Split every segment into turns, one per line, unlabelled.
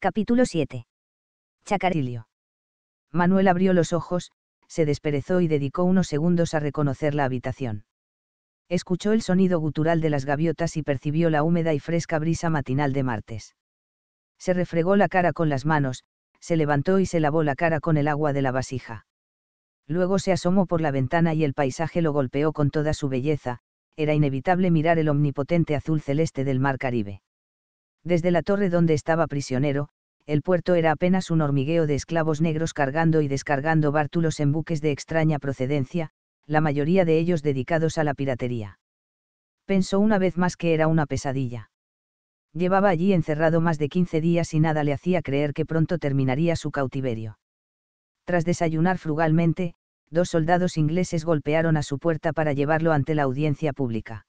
Capítulo 7. Chacarillo. Manuel abrió los ojos, se desperezó y dedicó unos segundos a reconocer la habitación. Escuchó el sonido gutural de las gaviotas y percibió la húmeda y fresca brisa matinal de martes. Se refregó la cara con las manos, se levantó y se lavó la cara con el agua de la vasija. Luego se asomó por la ventana y el paisaje lo golpeó con toda su belleza, era inevitable mirar el omnipotente azul celeste del mar Caribe. Desde la torre donde estaba prisionero, el puerto era apenas un hormigueo de esclavos negros cargando y descargando bártulos en buques de extraña procedencia, la mayoría de ellos dedicados a la piratería. Pensó una vez más que era una pesadilla. Llevaba allí encerrado más de 15 días y nada le hacía creer que pronto terminaría su cautiverio. Tras desayunar frugalmente, 2 soldados ingleses golpearon a su puerta para llevarlo ante la audiencia pública.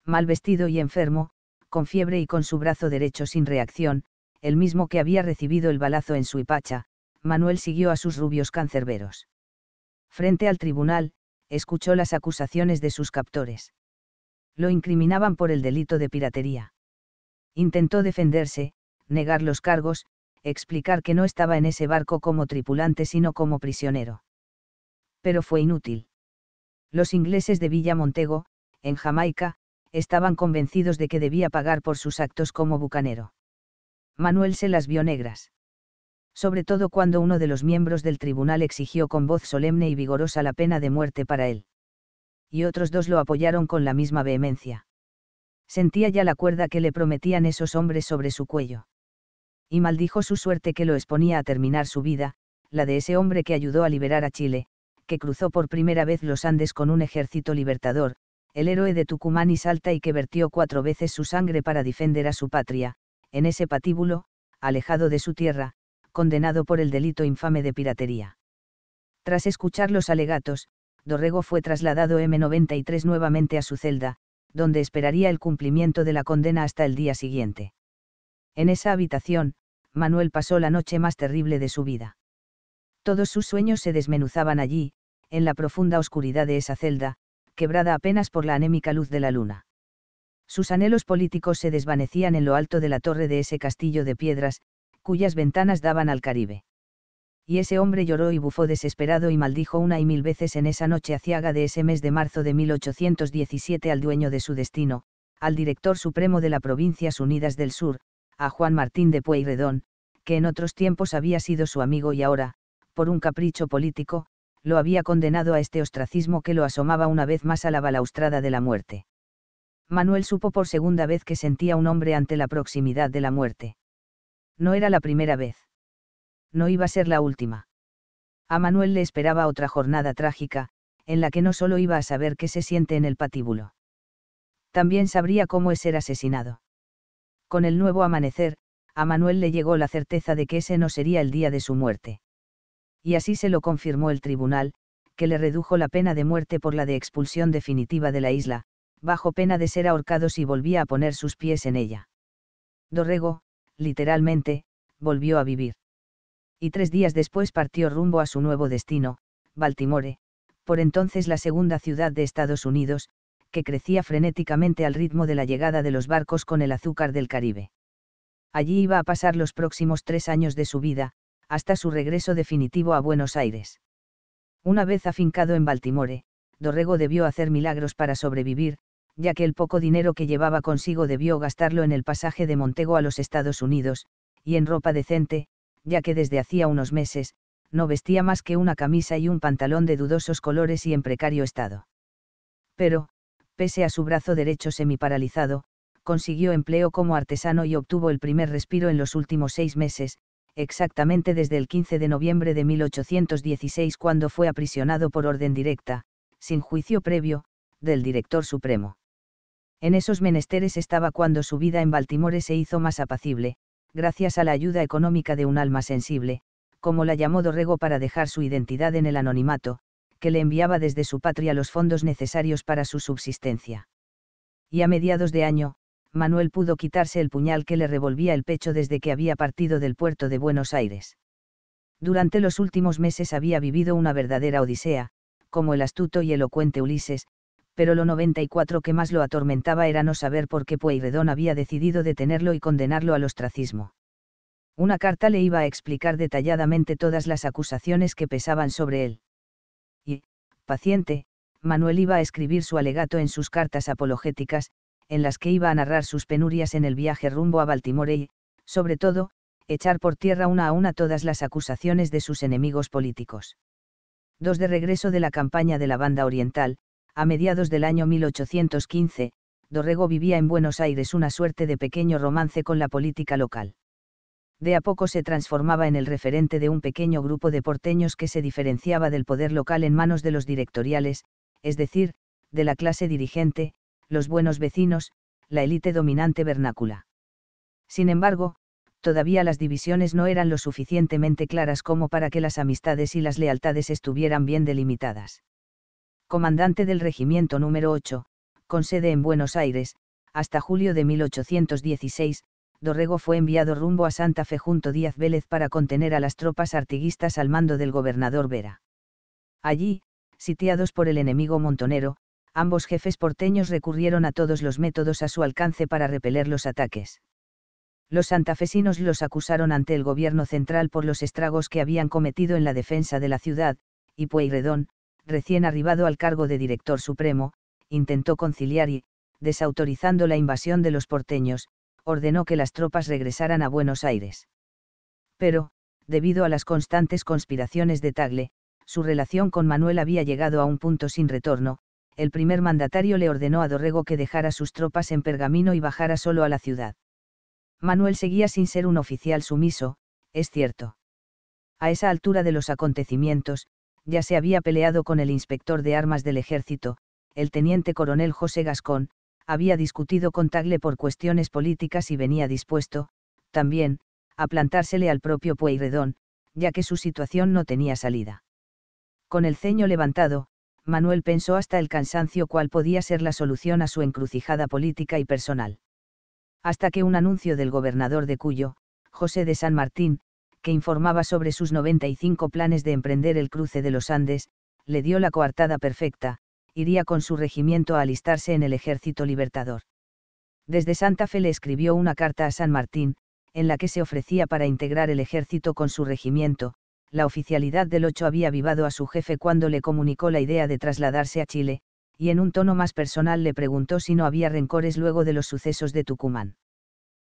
Mal vestido y enfermo, con fiebre y con su brazo derecho sin reacción, el mismo que había recibido el balazo en Suipacha, Manuel siguió a sus rubios cancerberos. Frente al tribunal, escuchó las acusaciones de sus captores. Lo incriminaban por el delito de piratería. Intentó defenderse, negar los cargos, explicar que no estaba en ese barco como tripulante sino como prisionero. Pero fue inútil. Los ingleses de Villa Montego, en Jamaica, estaban convencidos de que debía pagar por sus actos como bucanero. Manuel se las vio negras. Sobre todo cuando uno de los miembros del tribunal exigió con voz solemne y vigorosa la pena de muerte para él. Y otros 2 lo apoyaron con la misma vehemencia. Sentía ya la cuerda que le prometían esos hombres sobre su cuello. Y maldijo su suerte que lo exponía a terminar su vida, la de ese hombre que ayudó a liberar a Chile, que cruzó por primera vez los Andes con un ejército libertador, el héroe de Tucumán y Salta y que vertió 4 veces su sangre para defender a su patria, en ese patíbulo, alejado de su tierra, condenado por el delito infame de piratería. Tras escuchar los alegatos, Dorrego fue trasladado M93 nuevamente a su celda, donde esperaría el cumplimiento de la condena hasta el día siguiente. En esa habitación, Manuel pasó la noche más terrible de su vida. Todos sus sueños se desmenuzaban allí, en la profunda oscuridad de esa celda, quebrada apenas por la anémica luz de la luna. Sus anhelos políticos se desvanecían en lo alto de la torre de ese castillo de piedras, cuyas ventanas daban al Caribe. Y ese hombre lloró y bufó desesperado y maldijo una y 1000 veces en esa noche aciaga de ese mes de marzo de 1817 al dueño de su destino, al director supremo de las Provincias Unidas del Sur, a Juan Martín de Pueyrredón, que en otros tiempos había sido su amigo y ahora, por un capricho político, lo había condenado a este ostracismo que lo asomaba una vez más a la balaustrada de la muerte. Manuel supo por segunda vez que sentía un hombre ante la proximidad de la muerte. No era la primera vez. No iba a ser la última. A Manuel le esperaba otra jornada trágica, en la que no solo iba a saber qué se siente en el patíbulo. También sabría cómo es ser asesinado. Con el nuevo amanecer, a Manuel le llegó la certeza de que ese no sería el día de su muerte. Y así se lo confirmó el tribunal, que le redujo la pena de muerte por la de expulsión definitiva de la isla, bajo pena de ser ahorcado si volvía a poner sus pies en ella. Dorrego, literalmente, volvió a vivir. Y 3 días después partió rumbo a su nuevo destino, Baltimore, por entonces la segunda ciudad de Estados Unidos, que crecía frenéticamente al ritmo de la llegada de los barcos con el azúcar del Caribe. Allí iba a pasar los próximos 3 años de su vida, hasta su regreso definitivo a Buenos Aires. Una vez afincado en Baltimore, Dorrego debió hacer milagros para sobrevivir, ya que el poco dinero que llevaba consigo debió gastarlo en el pasaje de Montego a los Estados Unidos, y en ropa decente, ya que desde hacía unos meses, no vestía más que una camisa y un pantalón de dudosos colores y en precario estado. Pero, pese a su brazo derecho semiparalizado, consiguió empleo como artesano y obtuvo el primer respiro en los últimos 6 meses, exactamente desde el 15 de noviembre de 1816 cuando fue aprisionado por orden directa, sin juicio previo, del director supremo. En esos menesteres estaba cuando su vida en Baltimore se hizo más apacible, gracias a la ayuda económica de un alma sensible, como la llamó Dorrego para dejar su identidad en el anonimato, que le enviaba desde su patria los fondos necesarios para su subsistencia. Y a mediados de año, Manuel pudo quitarse el puñal que le revolvía el pecho desde que había partido del puerto de Buenos Aires. Durante los últimos meses había vivido una verdadera odisea, como el astuto y elocuente Ulises, pero lo 94 que más lo atormentaba era no saber por qué Pueyrredón había decidido detenerlo y condenarlo al ostracismo. Una carta le iba a explicar detalladamente todas las acusaciones que pesaban sobre él. Y, paciente, Manuel iba a escribir su alegato en sus cartas apologéticas, en las que iba a narrar sus penurias en el viaje rumbo a Baltimore y, sobre todo, echar por tierra una a una todas las acusaciones de sus enemigos políticos. De regreso de la campaña de la Banda Oriental, a mediados del año 1815, Dorrego vivía en Buenos Aires una suerte de pequeño romance con la política local. De a poco se transformaba en el referente de un pequeño grupo de porteños que se diferenciaba del poder local en manos de los directoriales, es decir, de la clase dirigente, los buenos vecinos, la élite dominante vernácula. Sin embargo, todavía las divisiones no eran lo suficientemente claras como para que las amistades y las lealtades estuvieran bien delimitadas. Comandante del Regimiento número 8, con sede en Buenos Aires, hasta julio de 1816, Dorrego fue enviado rumbo a Santa Fe junto a Díaz Vélez para contener a las tropas artiguistas al mando del gobernador Vera. Allí, sitiados por el enemigo montonero, ambos jefes porteños recurrieron a todos los métodos a su alcance para repeler los ataques. Los santafesinos los acusaron ante el gobierno central por los estragos que habían cometido en la defensa de la ciudad, y Pueyrredón, recién arribado al cargo de director supremo, intentó conciliar y, desautorizando la invasión de los porteños, ordenó que las tropas regresaran a Buenos Aires. Pero, debido a las constantes conspiraciones de Tagle, su relación con Manuel había llegado a un punto sin retorno. El primer mandatario le ordenó a Dorrego que dejara sus tropas en Pergamino y bajara solo a la ciudad. Manuel seguía sin ser un oficial sumiso, es cierto. A esa altura de los acontecimientos, ya se había peleado con el inspector de armas del ejército, el teniente coronel José Gascón, había discutido con Tagle por cuestiones políticas y venía dispuesto, también, a plantársele al propio Pueyrredón, ya que su situación no tenía salida. Con el ceño levantado, Manuel pensó hasta el cansancio cuál podía ser la solución a su encrucijada política y personal. Hasta que un anuncio del gobernador de Cuyo, José de San Martín, que informaba sobre sus 95 planes de emprender el cruce de los Andes, le dio la coartada perfecta: iría con su regimiento a alistarse en el Ejército Libertador. Desde Santa Fe le escribió una carta a San Martín, en la que se ofrecía para integrar el ejército con su regimiento. La oficialidad del 8 había avivado a su jefe cuando le comunicó la idea de trasladarse a Chile, y en un tono más personal le preguntó si no había rencores luego de los sucesos de Tucumán.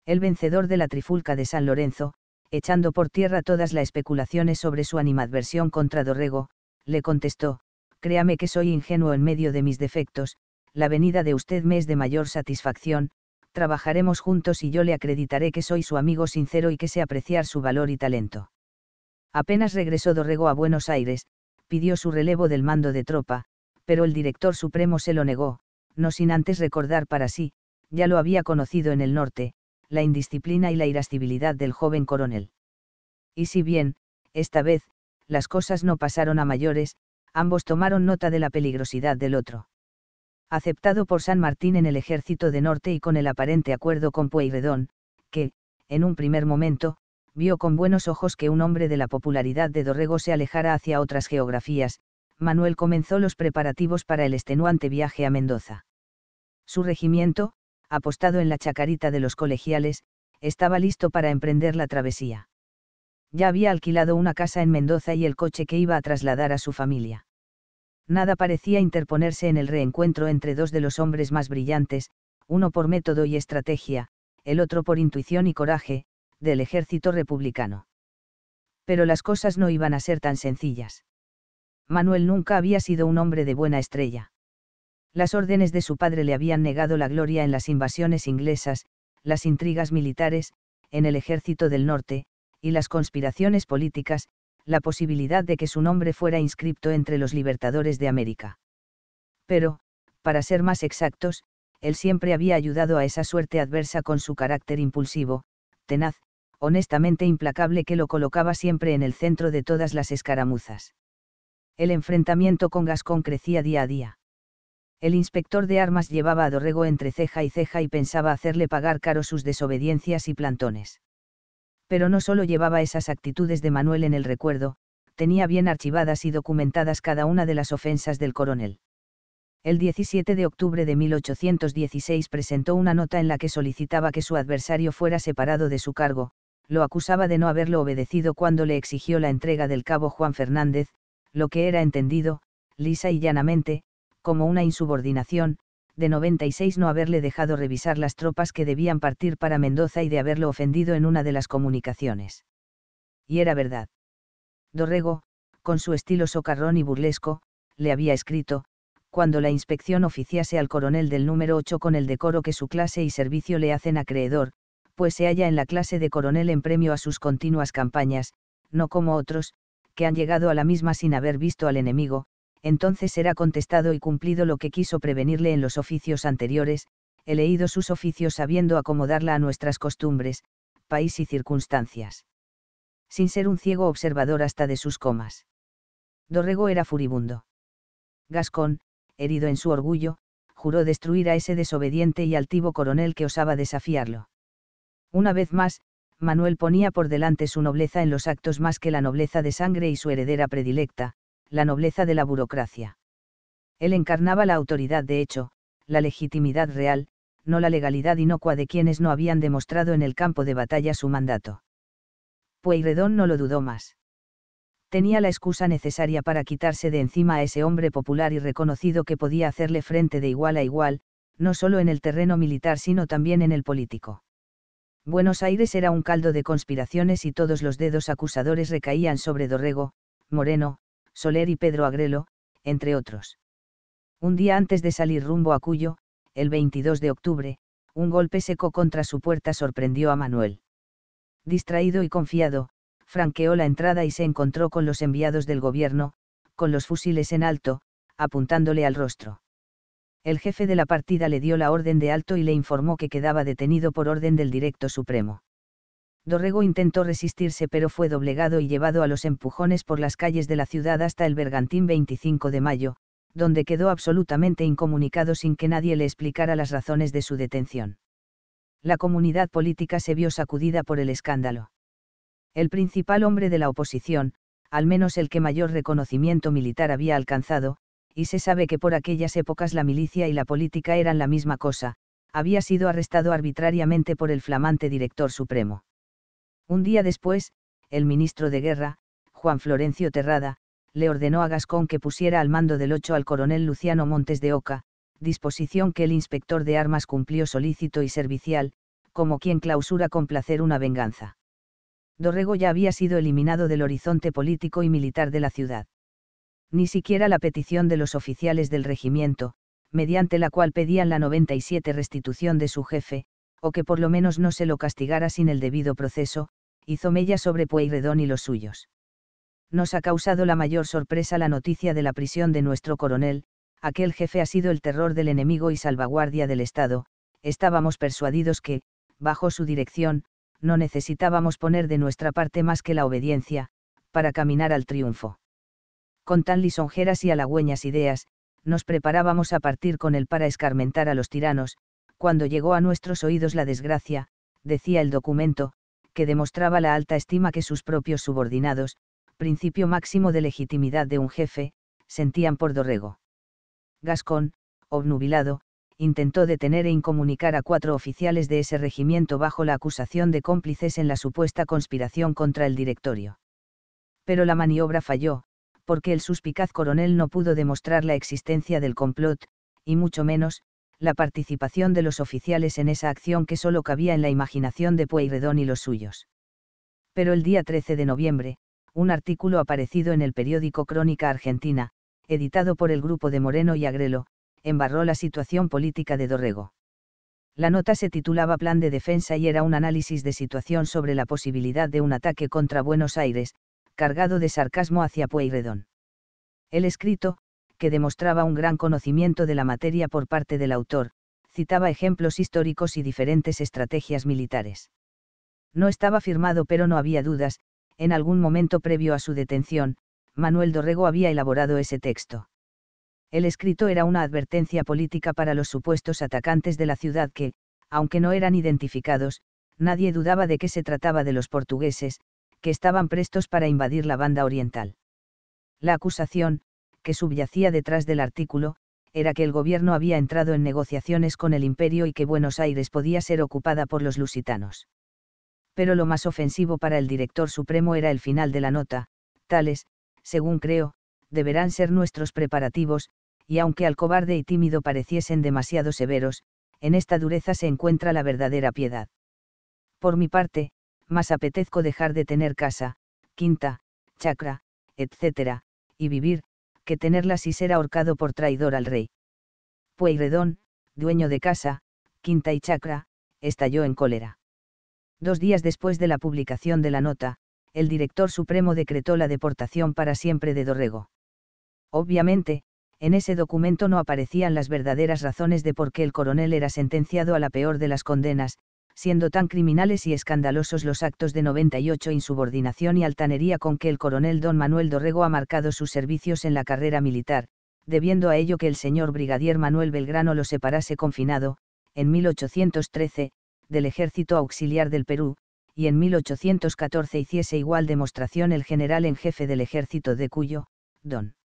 El vencedor de la trifulca de San Lorenzo, echando por tierra todas las especulaciones sobre su animadversión contra Dorrego, le contestó: créame que soy ingenuo en medio de mis defectos, la venida de usted me es de mayor satisfacción, trabajaremos juntos y yo le acreditaré que soy su amigo sincero y que sé apreciar su valor y talento. Apenas regresó Dorrego a Buenos Aires, pidió su relevo del mando de tropa, pero el director supremo se lo negó, no sin antes recordar para sí, ya lo había conocido en el norte, la indisciplina y la irascibilidad del joven coronel. Y si bien, esta vez, las cosas no pasaron a mayores, ambos tomaron nota de la peligrosidad del otro. Aceptado por San Martín en el ejército de norte y con el aparente acuerdo con Pueyrredón, que, en un primer momento, vio con buenos ojos que un hombre de la popularidad de Dorrego se alejara hacia otras geografías, Manuel comenzó los preparativos para el extenuante viaje a Mendoza. Su regimiento, apostado en la chacarita de los colegiales, estaba listo para emprender la travesía. Ya había alquilado una casa en Mendoza y el coche que iba a trasladar a su familia. Nada parecía interponerse en el reencuentro entre dos de los hombres más brillantes, uno por método y estrategia, el otro por intuición y coraje, del ejército republicano. Pero las cosas no iban a ser tan sencillas. Manuel nunca había sido un hombre de buena estrella. Las órdenes de su padre le habían negado la gloria en las invasiones inglesas, las intrigas militares, en el ejército del norte, y las conspiraciones políticas, la posibilidad de que su nombre fuera inscripto entre los libertadores de América. Pero, para ser más exactos, él siempre había ayudado a esa suerte adversa con su carácter impulsivo, tenaz, honestamente implacable, que lo colocaba siempre en el centro de todas las escaramuzas. El enfrentamiento con Gascón crecía día a día. El inspector de armas llevaba a Dorrego entre ceja y ceja y pensaba hacerle pagar caro sus desobediencias y plantones. Pero no solo llevaba esas actitudes de Manuel en el recuerdo, tenía bien archivadas y documentadas cada una de las ofensas del coronel. El 17 de octubre de 1816 presentó una nota en la que solicitaba que su adversario fuera separado de su cargo, Lo acusaba de no haberlo obedecido cuando le exigió la entrega del cabo Juan Fernández, lo que era entendido, lisa y llanamente, como una insubordinación, de 96 no haberle dejado revisar las tropas que debían partir para Mendoza y de haberlo ofendido en una de las comunicaciones. Y era verdad. Dorrego, con su estilo socarrón y burlesco, le había escrito, cuando la inspección oficiase al coronel del número 8 con el decoro que su clase y servicio le hacen acreedor, pues se halla en la clase de coronel en premio a sus continuas campañas, no como otros, que han llegado a la misma sin haber visto al enemigo, entonces será contestado y cumplido lo que quiso prevenirle en los oficios anteriores, he leído sus oficios sabiendo acomodarla a nuestras costumbres, país y circunstancias. Sin ser un ciego observador hasta de sus comas. Dorrego era furibundo. Gascón, herido en su orgullo, juró destruir a ese desobediente y altivo coronel que osaba desafiarlo. Una vez más, Manuel ponía por delante su nobleza en los actos más que la nobleza de sangre y su heredera predilecta, la nobleza de la burocracia. Él encarnaba la autoridad de hecho, la legitimidad real, no la legalidad inocua de quienes no habían demostrado en el campo de batalla su mandato. Pueyrredón no lo dudó más. Tenía la excusa necesaria para quitarse de encima a ese hombre popular y reconocido que podía hacerle frente de igual a igual, no solo en el terreno militar sino también en el político. Buenos Aires era un caldo de conspiraciones y todos los dedos acusadores recaían sobre Dorrego, Moreno, Soler y Pedro Agrelo, entre otros. Un día antes de salir rumbo a Cuyo, el 22 de octubre, un golpe seco contra su puerta sorprendió a Manuel. Distraído y confiado, franqueó la entrada y se encontró con los enviados del gobierno, con los fusiles en alto, apuntándole al rostro. El jefe de la partida le dio la orden de alto y le informó que quedaba detenido por orden del Directo Supremo. Dorrego intentó resistirse pero fue doblegado y llevado a los empujones por las calles de la ciudad hasta el Bergantín 25 de mayo, donde quedó absolutamente incomunicado sin que nadie le explicara las razones de su detención. La comunidad política se vio sacudida por el escándalo. El principal hombre de la oposición, al menos el que mayor reconocimiento militar había alcanzado, y se sabe que por aquellas épocas la milicia y la política eran la misma cosa, había sido arrestado arbitrariamente por el flamante Director Supremo. Un día después, el ministro de Guerra, Juan Florencio Terrada, le ordenó a Gascón que pusiera al mando del 8 al coronel Luciano Montes de Oca, disposición que el inspector de armas cumplió solícito y servicial, como quien clausura con placer una venganza. Dorrego ya había sido eliminado del horizonte político y militar de la ciudad. Ni siquiera la petición de los oficiales del regimiento, mediante la cual pedían la 97 restitución de su jefe, o que por lo menos no se lo castigara sin el debido proceso, hizo mella sobre Pueyrredón y los suyos. Nos ha causado la mayor sorpresa la noticia de la prisión de nuestro coronel, aquel jefe ha sido el terror del enemigo y salvaguardia del Estado, estábamos persuadidos que, bajo su dirección, no necesitábamos poner de nuestra parte más que la obediencia, para caminar al triunfo. Con tan lisonjeras y halagüeñas ideas, nos preparábamos a partir con él para escarmentar a los tiranos, cuando llegó a nuestros oídos la desgracia, decía el documento, que demostraba la alta estima que sus propios subordinados, principio máximo de legitimidad de un jefe, sentían por Dorrego. Gascón, obnubilado, intentó detener e incomunicar a 4 oficiales de ese regimiento bajo la acusación de cómplices en la supuesta conspiración contra el directorio. Pero la maniobra falló, porque el suspicaz coronel no pudo demostrar la existencia del complot, y mucho menos, la participación de los oficiales en esa acción que solo cabía en la imaginación de Pueyrredón y los suyos. Pero el día 13 de noviembre, un artículo aparecido en el periódico Crónica Argentina, editado por el grupo de Moreno y Agrelo, embarró la situación política de Dorrego. La nota se titulaba Plan de Defensa y era un análisis de situación sobre la posibilidad de un ataque contra Buenos Aires, cargado de sarcasmo hacia Pueyrredón. El escrito, que demostraba un gran conocimiento de la materia por parte del autor, citaba ejemplos históricos y diferentes estrategias militares. No estaba firmado pero no había dudas, en algún momento previo a su detención, Manuel Dorrego había elaborado ese texto. El escrito era una advertencia política para los supuestos atacantes de la ciudad que, aunque no eran identificados, nadie dudaba de que se trataba de los portugueses, que estaban prestos para invadir la banda oriental. La acusación, que subyacía detrás del artículo, era que el gobierno había entrado en negociaciones con el imperio y que Buenos Aires podía ser ocupada por los lusitanos. Pero lo más ofensivo para el director supremo era el final de la nota: tales, según creo, deberán ser nuestros preparativos, y aunque al cobarde y tímido pareciesen demasiado severos, en esta dureza se encuentra la verdadera piedad. Por mi parte, más apetezco dejar de tener casa, quinta, chacra, etc., y vivir, que tenerlas y ser ahorcado por traidor al rey. Pueyrredón, dueño de casa, quinta y chacra, estalló en cólera. 2 días después de la publicación de la nota, el director supremo decretó la deportación para siempre de Dorrego. Obviamente, en ese documento no aparecían las verdaderas razones de por qué el coronel era sentenciado a la peor de las condenas, siendo tan criminales y escandalosos los actos de 98 insubordinación y altanería con que el coronel don Manuel Dorrego ha marcado sus servicios en la carrera militar, debiendo a ello que el señor brigadier Manuel Belgrano lo separase confinado, en 1813, del Ejército Auxiliar del Perú, y en 1814 hiciese igual demostración el general en jefe del Ejército de Cuyo, don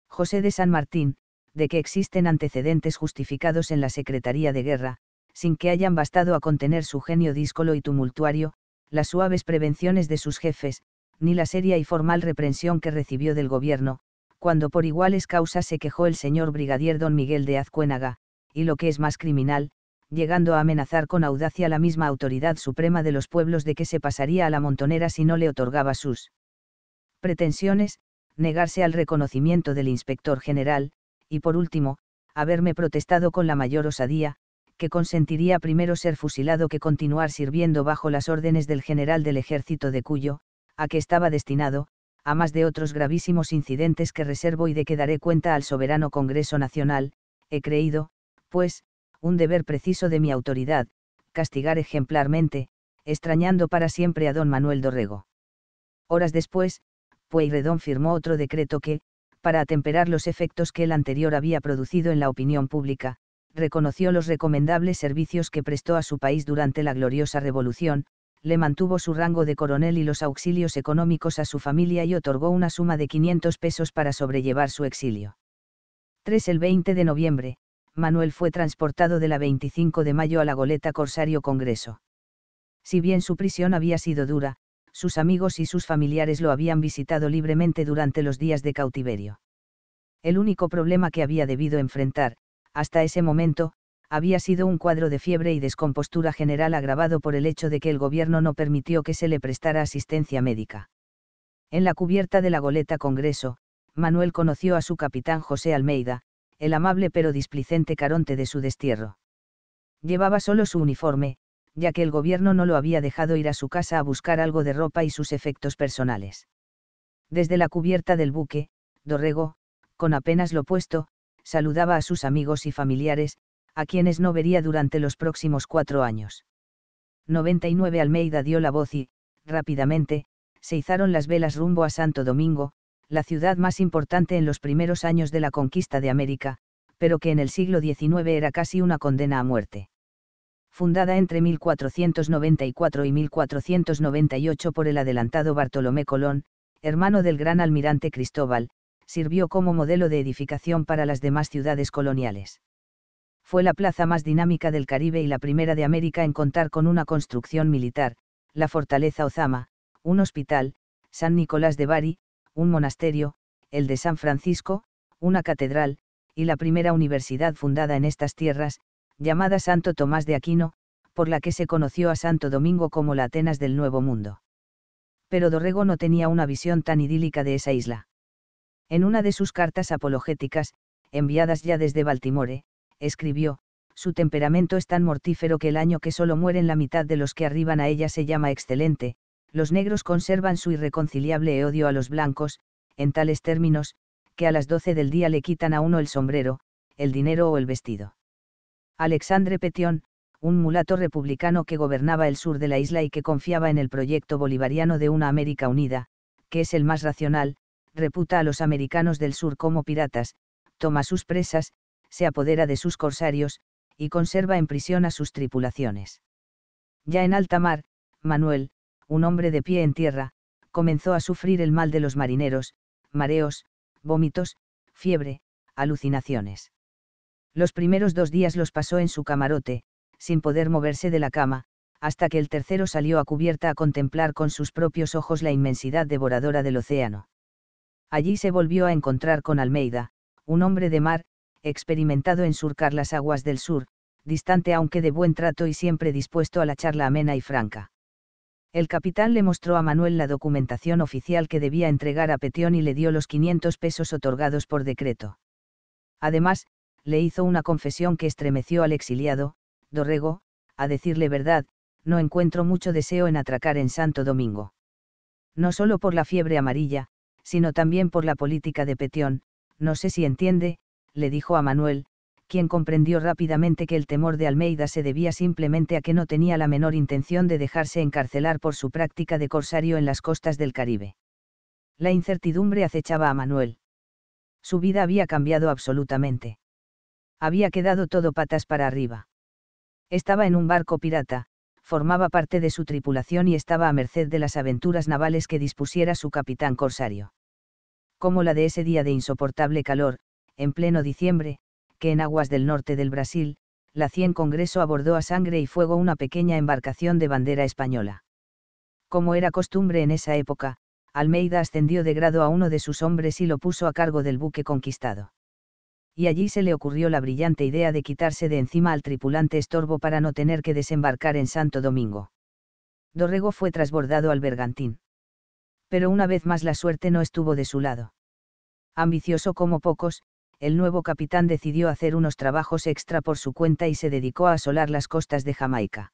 José de San Martín, de que existen antecedentes justificados en la Secretaría de Guerra, sin que hayan bastado a contener su genio díscolo y tumultuario, las suaves prevenciones de sus jefes, ni la seria y formal reprensión que recibió del gobierno, cuando por iguales causas se quejó el señor brigadier don Miguel de Azcuénaga, y lo que es más criminal, llegando a amenazar con audacia la misma autoridad suprema de los pueblos de que se pasaría a la montonera si no le otorgaba sus pretensiones, negarse al reconocimiento del inspector general, y por último, haberme protestado con la mayor osadía, que consentiría primero ser fusilado que continuar sirviendo bajo las órdenes del general del Ejército de Cuyo, a que estaba destinado, a más de otros gravísimos incidentes que reservo y de que daré cuenta al soberano Congreso Nacional, he creído, pues, un deber preciso de mi autoridad, castigar ejemplarmente, extrañando para siempre a don Manuel Dorrego. Horas después, Pueyrredón firmó otro decreto que, para atemperar los efectos que el anterior había producido en la opinión pública, reconoció los recomendables servicios que prestó a su país durante la gloriosa Revolución, le mantuvo su rango de coronel y los auxilios económicos a su familia y otorgó una suma de 500 pesos para sobrellevar su exilio. El 20 de noviembre, Manuel fue transportado de la 25 de mayo a la goleta Corsario Congreso. Si bien su prisión había sido dura, sus amigos y sus familiares lo habían visitado libremente durante los días de cautiverio. El único problema que había debido enfrentar, hasta ese momento, había sido un cuadro de fiebre y descompostura general agravado por el hecho de que el gobierno no permitió que se le prestara asistencia médica. En la cubierta de la goleta Congreso, Manuel conoció a su capitán José Almeida, el amable pero displicente Caronte de su destierro. Llevaba solo su uniforme, ya que el gobierno no lo había dejado ir a su casa a buscar algo de ropa y sus efectos personales. Desde la cubierta del buque, Dorrego, con apenas lo puesto, saludaba a sus amigos y familiares, a quienes no vería durante los próximos 4 años. 99 Almeida dio la voz y, rápidamente, se izaron las velas rumbo a Santo Domingo, la ciudad más importante en los primeros años de la conquista de América, pero que en el siglo XIX era casi una condena a muerte. Fundada entre 1494 y 1498 por el adelantado Bartolomé Colón, hermano del gran almirante Cristóbal, sirvió como modelo de edificación para las demás ciudades coloniales. Fue la plaza más dinámica del Caribe y la primera de América en contar con una construcción militar, la fortaleza Ozama, un hospital, San Nicolás de Bari, un monasterio, el de San Francisco, una catedral, y la primera universidad fundada en estas tierras, llamada Santo Tomás de Aquino, por la que se conoció a Santo Domingo como la Atenas del Nuevo Mundo. Pero Dorrego no tenía una visión tan idílica de esa isla. En una de sus cartas apologéticas, enviadas ya desde Baltimore, escribió: su temperamento es tan mortífero que el año que solo mueren la mitad de los que arriban a ella se llama excelente, los negros conservan su irreconciliable odio a los blancos, en tales términos, que a las 12 del día le quitan a uno el sombrero, el dinero o el vestido. Alexandre Petion, un mulato republicano que gobernaba el sur de la isla y que confiaba en el proyecto bolivariano de una América unida, que es el más racional, reputa a los americanos del sur como piratas, toma sus presas, se apodera de sus corsarios, y conserva en prisión a sus tripulaciones. Ya en alta mar, Manuel, un hombre de pie en tierra, comenzó a sufrir el mal de los marineros, mareos, vómitos, fiebre, alucinaciones. Los primeros 2 días los pasó en su camarote, sin poder moverse de la cama, hasta que el tercero salió a cubierta a contemplar con sus propios ojos la inmensidad devoradora del océano. Allí se volvió a encontrar con Almeida, un hombre de mar, experimentado en surcar las aguas del sur, distante aunque de buen trato y siempre dispuesto a la charla amena y franca. El capitán le mostró a Manuel la documentación oficial que debía entregar a Petión y le dio los 500 pesos otorgados por decreto. Además, le hizo una confesión que estremeció al exiliado: Dorrego, a decirle verdad, no encuentro mucho deseo en atracar en Santo Domingo. No solo por la fiebre amarilla, sino también por la política de Petión, no sé si entiende, le dijo a Manuel, quien comprendió rápidamente que el temor de Almeida se debía simplemente a que no tenía la menor intención de dejarse encarcelar por su práctica de corsario en las costas del Caribe. La incertidumbre acechaba a Manuel. Su vida había cambiado absolutamente. Había quedado todo patas para arriba. Estaba en un barco pirata, formaba parte de su tripulación y estaba a merced de las aventuras navales que dispusiera su capitán corsario. Como la de ese día de insoportable calor, en pleno diciembre, que en aguas del norte del Brasil, la 100 Congreso abordó a sangre y fuego una pequeña embarcación de bandera española. Como era costumbre en esa época, Almeida ascendió de grado a uno de sus hombres y lo puso a cargo del buque conquistado. Y allí se le ocurrió la brillante idea de quitarse de encima al tripulante estorbo para no tener que desembarcar en Santo Domingo. Dorrego fue trasbordado al bergantín. Pero una vez más la suerte no estuvo de su lado. Ambicioso como pocos, el nuevo capitán decidió hacer unos trabajos extra por su cuenta y se dedicó a asolar las costas de Jamaica.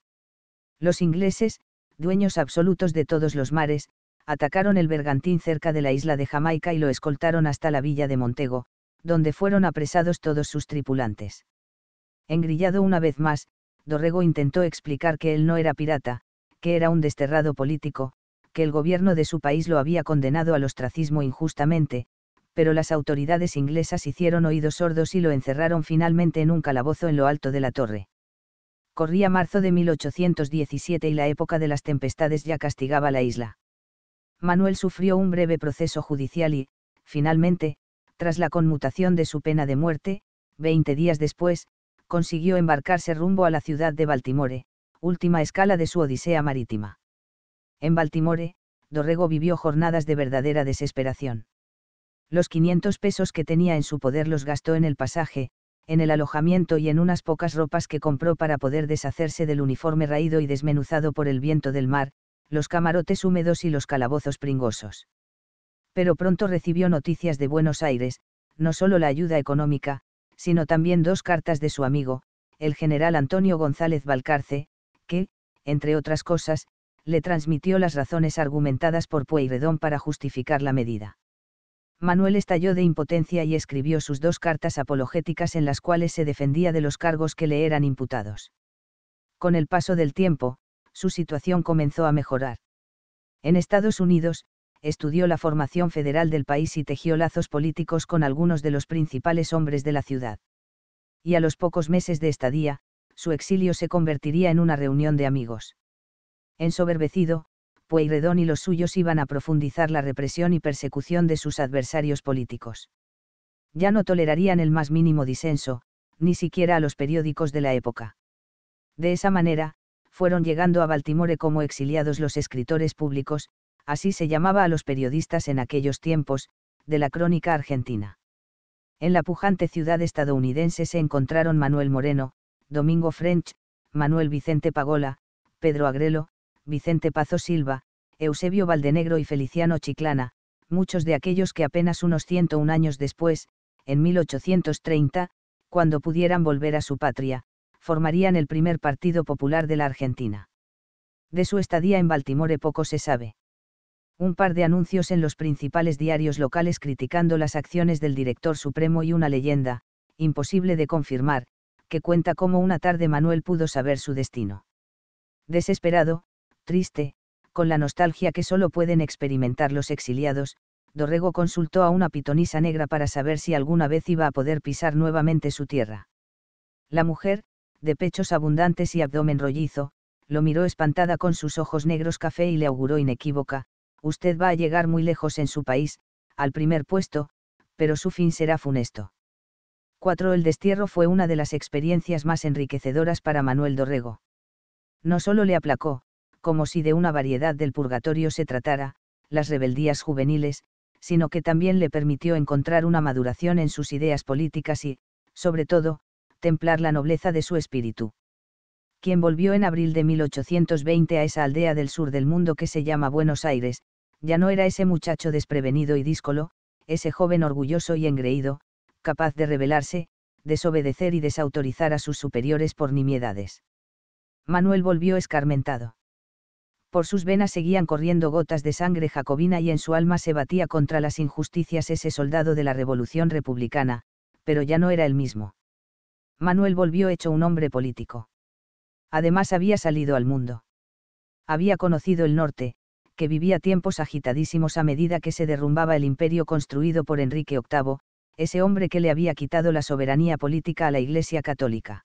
Los ingleses, dueños absolutos de todos los mares, atacaron el bergantín cerca de la isla de Jamaica y lo escoltaron hasta la villa de Montego, donde fueron apresados todos sus tripulantes. Engrillado una vez más, Dorrego intentó explicar que él no era pirata, que era un desterrado político, que el gobierno de su país lo había condenado al ostracismo injustamente, pero las autoridades inglesas hicieron oídos sordos y lo encerraron finalmente en un calabozo en lo alto de la torre. Corría marzo de 1817 y la época de las tempestades ya castigaba la isla. Manuel sufrió un breve proceso judicial y, finalmente, tras la conmutación de su pena de muerte, 20 días después, consiguió embarcarse rumbo a la ciudad de Baltimore, última escala de su odisea marítima. En Baltimore, Dorrego vivió jornadas de verdadera desesperación. Los 500 pesos que tenía en su poder los gastó en el pasaje, en el alojamiento y en unas pocas ropas que compró para poder deshacerse del uniforme raído y desmenuzado por el viento del mar, los camarotes húmedos y los calabozos pringosos. Pero pronto recibió noticias de Buenos Aires, no solo la ayuda económica, sino también 2 cartas de su amigo, el general Antonio González Balcarce, que, entre otras cosas, le transmitió las razones argumentadas por Pueyrredón para justificar la medida. Manuel estalló de impotencia y escribió sus 2 cartas apologéticas en las cuales se defendía de los cargos que le eran imputados. Con el paso del tiempo, su situación comenzó a mejorar. En Estados Unidos, estudió la formación federal del país y tejió lazos políticos con algunos de los principales hombres de la ciudad. Y a los pocos meses de estadía, su exilio se convertiría en una reunión de amigos. Ensoberbecido, Pueyrredón y los suyos iban a profundizar la represión y persecución de sus adversarios políticos. Ya no tolerarían el más mínimo disenso, ni siquiera a los periódicos de la época. De esa manera, fueron llegando a Baltimore como exiliados los escritores públicos, así se llamaba a los periodistas en aquellos tiempos, de la crónica argentina. En la pujante ciudad estadounidense se encontraron Manuel Moreno, Domingo French, Manuel Vicente Pagola, Pedro Agrelo, Vicente Pazo Silva, Eusebio Valdenegro y Feliciano Chiclana, muchos de aquellos que apenas unos 101 años después, en 1830, cuando pudieran volver a su patria, formarían el primer partido popular de la Argentina. De su estadía en Baltimore poco se sabe. Un par de anuncios en los principales diarios locales criticando las acciones del director supremo y una leyenda, imposible de confirmar, que cuenta cómo una tarde Manuel pudo saber su destino. Desesperado, triste, con la nostalgia que solo pueden experimentar los exiliados, Dorrego consultó a una pitonisa negra para saber si alguna vez iba a poder pisar nuevamente su tierra. La mujer, de pechos abundantes y abdomen rollizo, lo miró espantada con sus ojos negros café y le auguró inequívoca: usted va a llegar muy lejos en su país, al primer puesto, pero su fin será funesto. 4. El destierro fue una de las experiencias más enriquecedoras para Manuel Dorrego. No solo le aplacó, como si de una variedad del purgatorio se tratara, las rebeldías juveniles, sino que también le permitió encontrar una maduración en sus ideas políticas y, sobre todo, templar la nobleza de su espíritu. Quien volvió en abril de 1820 a esa aldea del sur del mundo que se llama Buenos Aires, ya no era ese muchacho desprevenido y díscolo, ese joven orgulloso y engreído, capaz de rebelarse, desobedecer y desautorizar a sus superiores por nimiedades. Manuel volvió escarmentado. Por sus venas seguían corriendo gotas de sangre jacobina y en su alma se batía contra las injusticias ese soldado de la Revolución Republicana, pero ya no era el mismo. Manuel volvió hecho un hombre político. Además había salido al mundo. Había conocido el norte, que vivía tiempos agitadísimos a medida que se derrumbaba el imperio construido por Enrique VIII, ese hombre que le había quitado la soberanía política a la Iglesia Católica.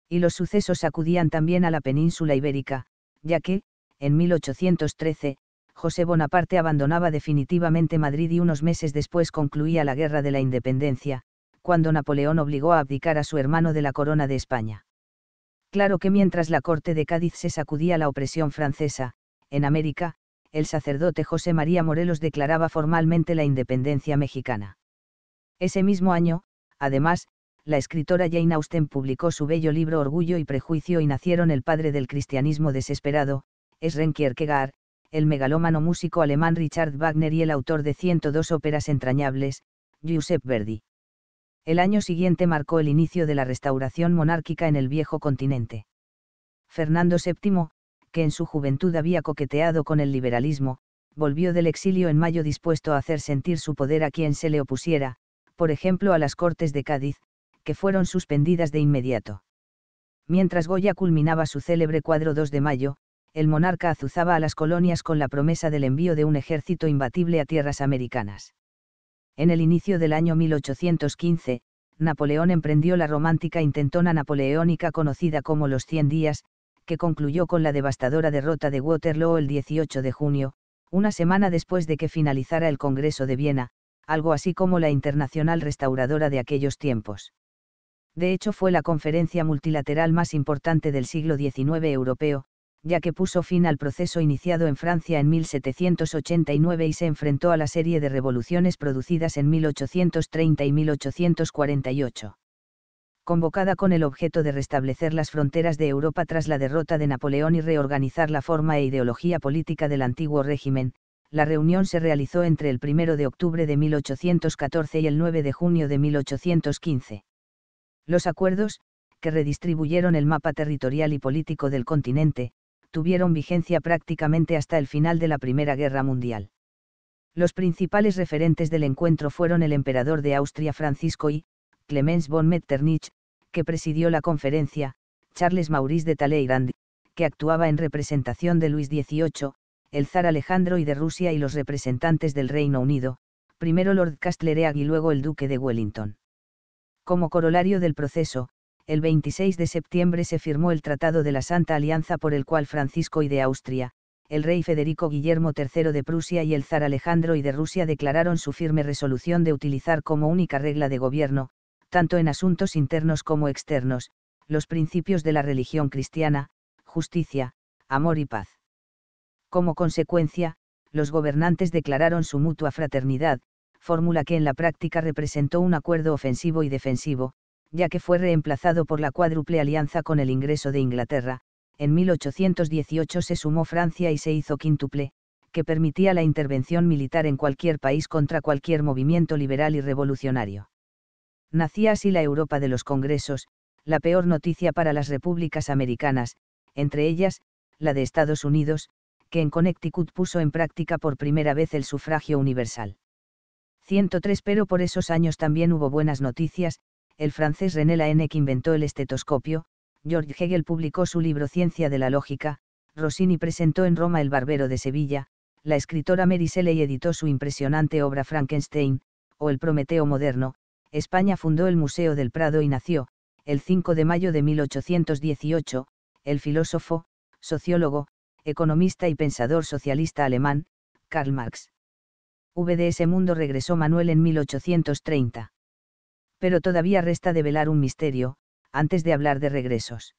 Y los sucesos sacudían también a la península ibérica, ya que, en 1813, José Bonaparte abandonaba definitivamente Madrid y unos meses después concluía la Guerra de la Independencia, cuando Napoleón obligó a abdicar a su hermano de la corona de España. Claro que mientras la corte de Cádiz se sacudía la opresión francesa, en América, el sacerdote José María Morelos declaraba formalmente la independencia mexicana. Ese mismo año, además, la escritora Jane Austen publicó su bello libro Orgullo y Prejuicio y nacieron el padre del cristianismo desesperado, Søren Kierkegaard, el megalómano músico alemán Richard Wagner y el autor de 102 óperas entrañables, Giuseppe Verdi. El año siguiente marcó el inicio de la restauración monárquica en el viejo continente. Fernando VII, que en su juventud había coqueteado con el liberalismo, volvió del exilio en mayo dispuesto a hacer sentir su poder a quien se le opusiera, por ejemplo a las Cortes de Cádiz, que fueron suspendidas de inmediato. Mientras Goya culminaba su célebre cuadro 2 de mayo, el monarca azuzaba a las colonias con la promesa del envío de un ejército imbatible a tierras americanas. En el inicio del año 1815, Napoleón emprendió la romántica intentona napoleónica conocida como los 100 días, que concluyó con la devastadora derrota de Waterloo el 18 de junio, una semana después de que finalizara el Congreso de Viena, algo así como la internacional restauradora de aquellos tiempos. De hecho fue la conferencia multilateral más importante del siglo XIX europeo, ya que puso fin al proceso iniciado en Francia en 1789 y se enfrentó a la serie de revoluciones producidas en 1830 y 1848. Convocada con el objeto de restablecer las fronteras de Europa tras la derrota de Napoleón y reorganizar la forma e ideología política del antiguo régimen, la reunión se realizó entre el 1 de octubre de 1814 y el 9 de junio de 1815. Los acuerdos, que redistribuyeron el mapa territorial y político del continente, tuvieron vigencia prácticamente hasta el final de la Primera Guerra Mundial. Los principales referentes del encuentro fueron el emperador de Austria Francisco I, Clemens von Metternich, que presidió la conferencia, Charles Maurice de Talleyrand, que actuaba en representación de Luis XVIII, el zar Alejandro I de Rusia y los representantes del Reino Unido, primero Lord Castlereagh y luego el duque de Wellington. Como corolario del proceso, el 26 de septiembre se firmó el Tratado de la Santa Alianza por el cual Francisco I de Austria, el rey Federico Guillermo III de Prusia y el zar Alejandro I de Rusia declararon su firme resolución de utilizar como única regla de gobierno, tanto en asuntos internos como externos, los principios de la religión cristiana, justicia, amor y paz. Como consecuencia, los gobernantes declararon su mutua fraternidad, fórmula que en la práctica representó un acuerdo ofensivo y defensivo, ya que fue reemplazado por la cuádruple alianza con el ingreso de Inglaterra. En 1818 se sumó Francia y se hizo quíntuple, que permitía la intervención militar en cualquier país contra cualquier movimiento liberal y revolucionario. Nacía así la Europa de los Congresos, la peor noticia para las repúblicas americanas, entre ellas, la de Estados Unidos, que en Connecticut puso en práctica por primera vez el sufragio universal. 103 Pero por esos años también hubo buenas noticias. El francés René Laennec inventó el estetoscopio, George Hegel publicó su libro Ciencia de la Lógica, Rossini presentó en Roma El Barbero de Sevilla, la escritora Mary Shelley editó su impresionante obra Frankenstein, o El Prometeo moderno, España fundó el Museo del Prado y nació, el 5 de mayo de 1818, el filósofo, sociólogo, economista y pensador socialista alemán, Karl Marx. De ese mundo regresó Manuel en 1830. Pero todavía resta develar un misterio, antes de hablar de regresos.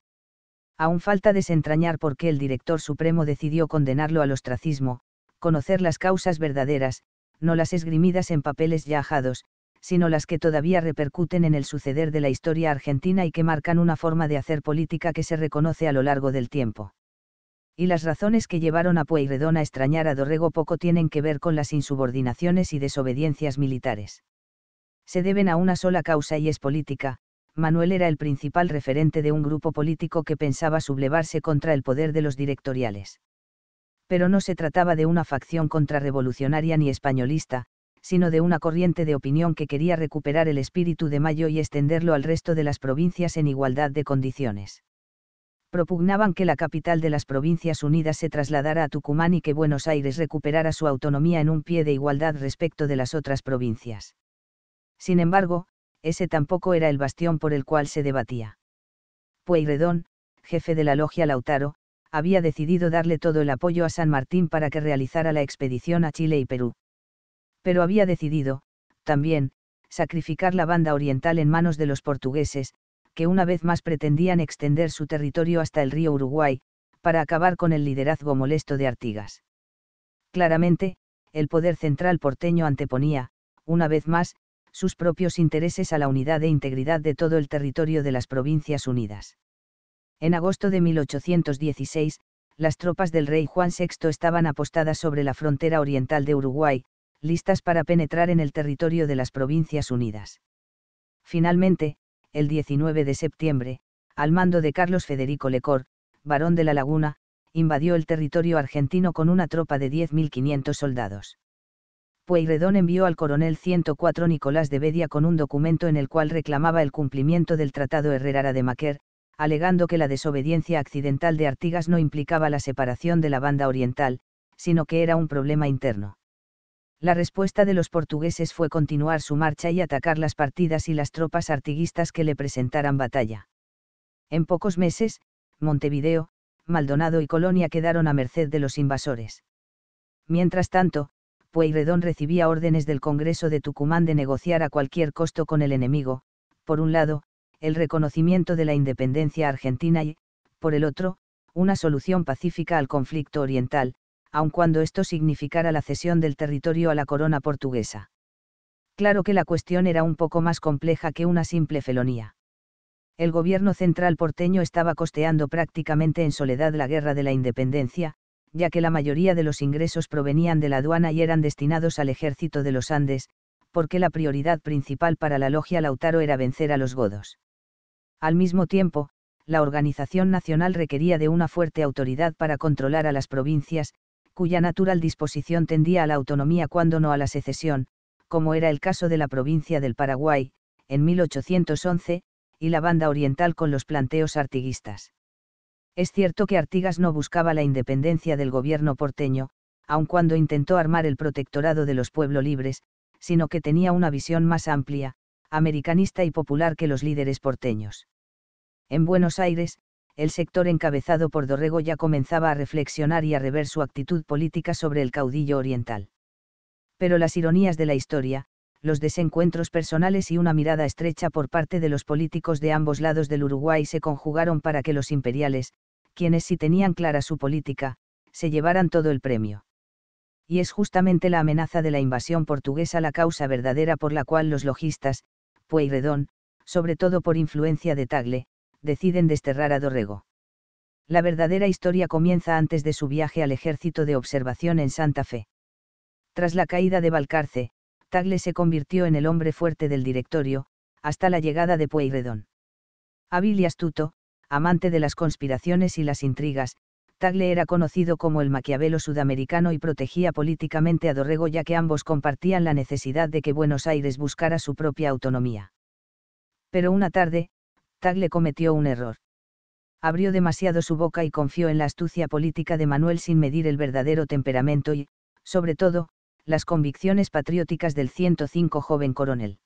Aún falta desentrañar por qué el director supremo decidió condenarlo al ostracismo, conocer las causas verdaderas, no las esgrimidas en papeles ya ajados, sino las que todavía repercuten en el suceder de la historia argentina y que marcan una forma de hacer política que se reconoce a lo largo del tiempo. Y las razones que llevaron a Pueyrredón a extrañar a Dorrego poco tienen que ver con las insubordinaciones y desobediencias militares. Se deben a una sola causa y es política. Manuel era el principal referente de un grupo político que pensaba sublevarse contra el poder de los directoriales. Pero no se trataba de una facción contrarrevolucionaria ni españolista, sino de una corriente de opinión que quería recuperar el espíritu de Mayo y extenderlo al resto de las provincias en igualdad de condiciones. Propugnaban que la capital de las Provincias Unidas se trasladara a Tucumán y que Buenos Aires recuperara su autonomía en un pie de igualdad respecto de las otras provincias. Sin embargo, ese tampoco era el bastión por el cual se debatía. Pueyrredón, jefe de la logia Lautaro, había decidido darle todo el apoyo a San Martín para que realizara la expedición a Chile y Perú. Pero había decidido, también, sacrificar la banda oriental en manos de los portugueses, que una vez más pretendían extender su territorio hasta el río Uruguay, para acabar con el liderazgo molesto de Artigas. Claramente, el poder central porteño anteponía, una vez más, sus propios intereses a la unidad e integridad de todo el territorio de las Provincias Unidas. En agosto de 1816, las tropas del rey Juan VI estaban apostadas sobre la frontera oriental de Uruguay, listas para penetrar en el territorio de las Provincias Unidas. Finalmente, el 19 de septiembre, al mando de Carlos Federico Lecor, barón de la Laguna, invadió el territorio argentino con una tropa de 10.500 soldados. Pueyrredón envió al coronel 104 Nicolás de Bedia con un documento en el cual reclamaba el cumplimiento del Tratado Herrera-Rademacher, alegando que la desobediencia accidental de Artigas no implicaba la separación de la banda oriental, sino que era un problema interno. La respuesta de los portugueses fue continuar su marcha y atacar las partidas y las tropas artiguistas que le presentaran batalla. En pocos meses, Montevideo, Maldonado y Colonia quedaron a merced de los invasores. Mientras tanto, Pueyrredón recibía órdenes del Congreso de Tucumán de negociar a cualquier costo con el enemigo, por un lado, el reconocimiento de la independencia argentina y, por el otro, una solución pacífica al conflicto oriental, aun cuando esto significara la cesión del territorio a la corona portuguesa. Claro que la cuestión era un poco más compleja que una simple felonía. El gobierno central porteño estaba costeando prácticamente en soledad la guerra de la independencia, ya que la mayoría de los ingresos provenían de la aduana y eran destinados al ejército de los Andes, porque la prioridad principal para la logia Lautaro era vencer a los godos. Al mismo tiempo, la organización nacional requería de una fuerte autoridad para controlar a las provincias, cuya natural disposición tendía a la autonomía cuando no a la secesión, como era el caso de la provincia del Paraguay, en 1811, y la banda oriental con los planteos artiguistas. Es cierto que Artigas no buscaba la independencia del gobierno porteño, aun cuando intentó armar el protectorado de los pueblos libres, sino que tenía una visión más amplia, americanista y popular que los líderes porteños. En Buenos Aires, el sector encabezado por Dorrego ya comenzaba a reflexionar y a rever su actitud política sobre el caudillo oriental. Pero las ironías de la historia, los desencuentros personales y una mirada estrecha por parte de los políticos de ambos lados del Uruguay se conjugaron para que los imperiales, quienes sí tenían clara su política, se llevaran todo el premio. Y es justamente la amenaza de la invasión portuguesa la causa verdadera por la cual los logistas, Pueyrredón, sobre todo por influencia de Tagle, deciden desterrar a Dorrego. La verdadera historia comienza antes de su viaje al ejército de observación en Santa Fe. Tras la caída de Balcarce, Tagle se convirtió en el hombre fuerte del directorio, hasta la llegada de Pueyrredón. Hábil y astuto, amante de las conspiraciones y las intrigas, Tagle era conocido como el Maquiavelo sudamericano y protegía políticamente a Dorrego ya que ambos compartían la necesidad de que Buenos Aires buscara su propia autonomía. Pero una tarde, Tagle cometió un error. Abrió demasiado su boca y confió en la astucia política de Manuel sin medir el verdadero temperamento y, sobre todo, las convicciones patrióticas del 105 joven coronel.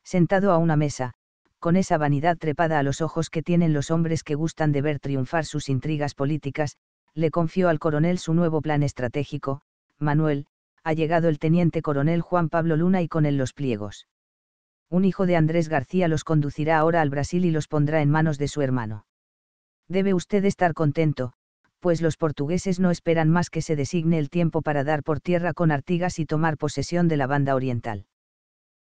Sentado a una mesa, con esa vanidad trepada a los ojos que tienen los hombres que gustan de ver triunfar sus intrigas políticas, le confió al coronel su nuevo plan estratégico. Manuel, ha llegado el teniente coronel Juan Pablo Luna y con él los pliegos. Un hijo de Andrés García los conducirá ahora al Brasil y los pondrá en manos de su hermano. Debe usted estar contento, pues los portugueses no esperan más que se designe el tiempo para dar por tierra con Artigas y tomar posesión de la banda oriental.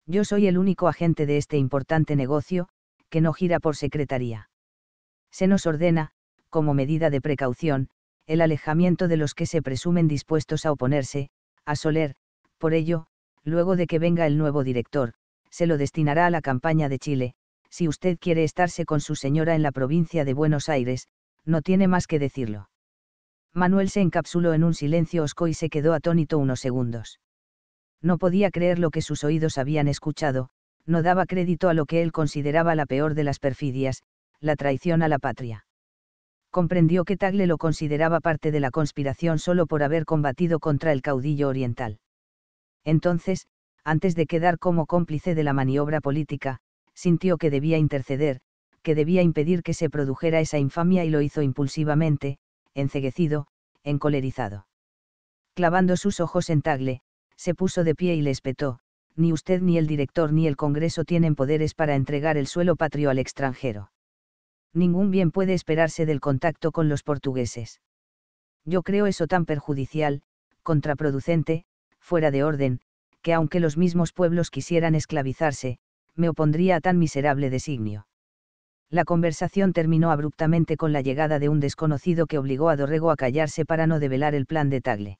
Yo soy el único agente de este importante negocio, que no gira por secretaría. Se nos ordena, como medida de precaución, el alejamiento de los que se presumen dispuestos a oponerse, a Soler. Por ello, luego de que venga el nuevo director, se lo destinará a la campaña de Chile. Si usted quiere estarse con su señora en la provincia de Buenos Aires, no tiene más que decirlo. Manuel se encapsuló en un silencio hosco y se quedó atónito unos segundos. No podía creer lo que sus oídos habían escuchado, no daba crédito a lo que él consideraba la peor de las perfidias, la traición a la patria. Comprendió que Tagle lo consideraba parte de la conspiración solo por haber combatido contra el caudillo oriental. Entonces, antes de quedar como cómplice de la maniobra política, sintió que debía interceder, que debía impedir que se produjera esa infamia y lo hizo impulsivamente, enceguecido, encolerizado. Clavando sus ojos en Tagle, se puso de pie y le espetó: ni usted ni el director ni el Congreso tienen poderes para entregar el suelo patrio al extranjero. Ningún bien puede esperarse del contacto con los portugueses. Yo creo eso tan perjudicial, contraproducente, fuera de orden, que aunque los mismos pueblos quisieran esclavizarse, me opondría a tan miserable designio. La conversación terminó abruptamente con la llegada de un desconocido que obligó a Dorrego a callarse para no develar el plan de Tagle.